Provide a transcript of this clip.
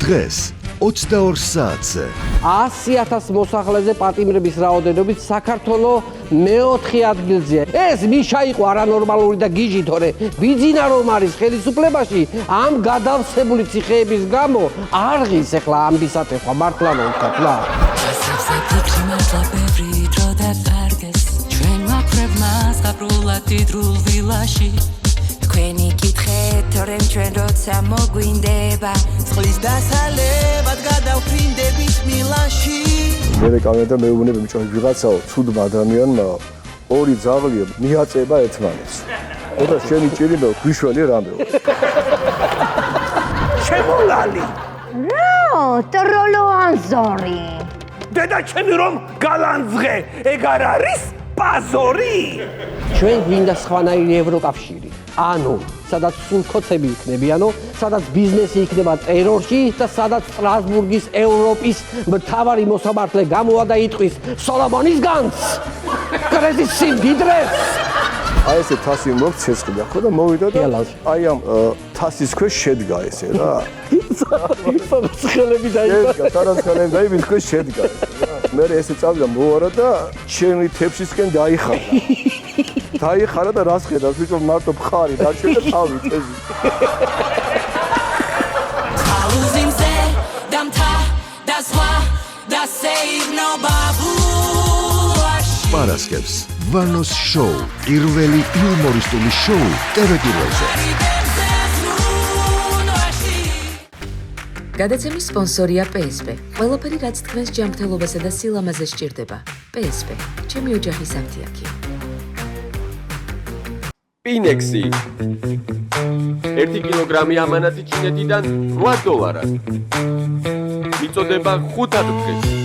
დღეს 22 საათზე 100,000 მოსახლეზე პატიმრების რაოდენობით საქართველოს მეოთხე ადგილზეა. ეს მიშა იყო არანორმალური და გიჟი, თორე ბიძინა რომ არის ხელისუფლებაში, ამ გადავსებული ციხეების გამო არღის ახლა ამბისათ ეხლა მართლა ვთქვათ რა. ჩვენ ვაკრებმა საპრულად დიდრულ ვილაში თქვენი კითხეთ, თორემ ჩვენ როცა მოგვინდება წყლის დასალებად გადავფრინდებით მილანში. მე კავე და მეუბნები მიჭოდი ვიღაცაო ცუდმა ადამიანმა ორი ძაღლია მიაწება ერთმანეთს. ოდა შენი ჭირიმო გვიშველი რამეო. შემოლალი. რა, ტროლო ანზორი. დედა ჩემი რომ გალანძღე, ეგ არ არის პაზორი. ჩვენ გვინდა სხვანაირი ევროკავშირი. ანუ, სადაც სულ ქოცები იქნებიანო, სადაც ბიზნესი იქნება ტერორში და სადაც სტრასბურგის ევროპის მთავარი მოსამართლე გამოვა და იტყვის სოლომონის განძს. კრეზის სიმდიდრეს. აი ესე თასი მოგცეცხლია ხო და მოვიდა და აი ამ თასის ქვეშ შედგა ესე რა. ხელები დაიბა. თარასხელები დაიბის ქვეშ შედგა. მე ესე წავიდა მოვარა და ჩემი თეფშისკენ დაიხარა. დაიხარა და რას ხედავს ვიწო მარტო მხარი დარჩა და თავი წეზი. აუზიმზე დამთა და სხვა და სეირნო ბაბუაში. პარასკევს ვანოს შოუ, პირველი იუმორისტული შოუ ტელევიზორზე. გადაცემის სპონსორია PSP. ყველაფერი რაც თქვენს ჯანმრთელობასა და სილამაზეს სჭირდება. PSP. ჩემი ოჯახის აფთიაქი. Pinexi. 1 კილოგრამი ამანათი ჩინეთიდან $8. მიწოდება 5 დღეში.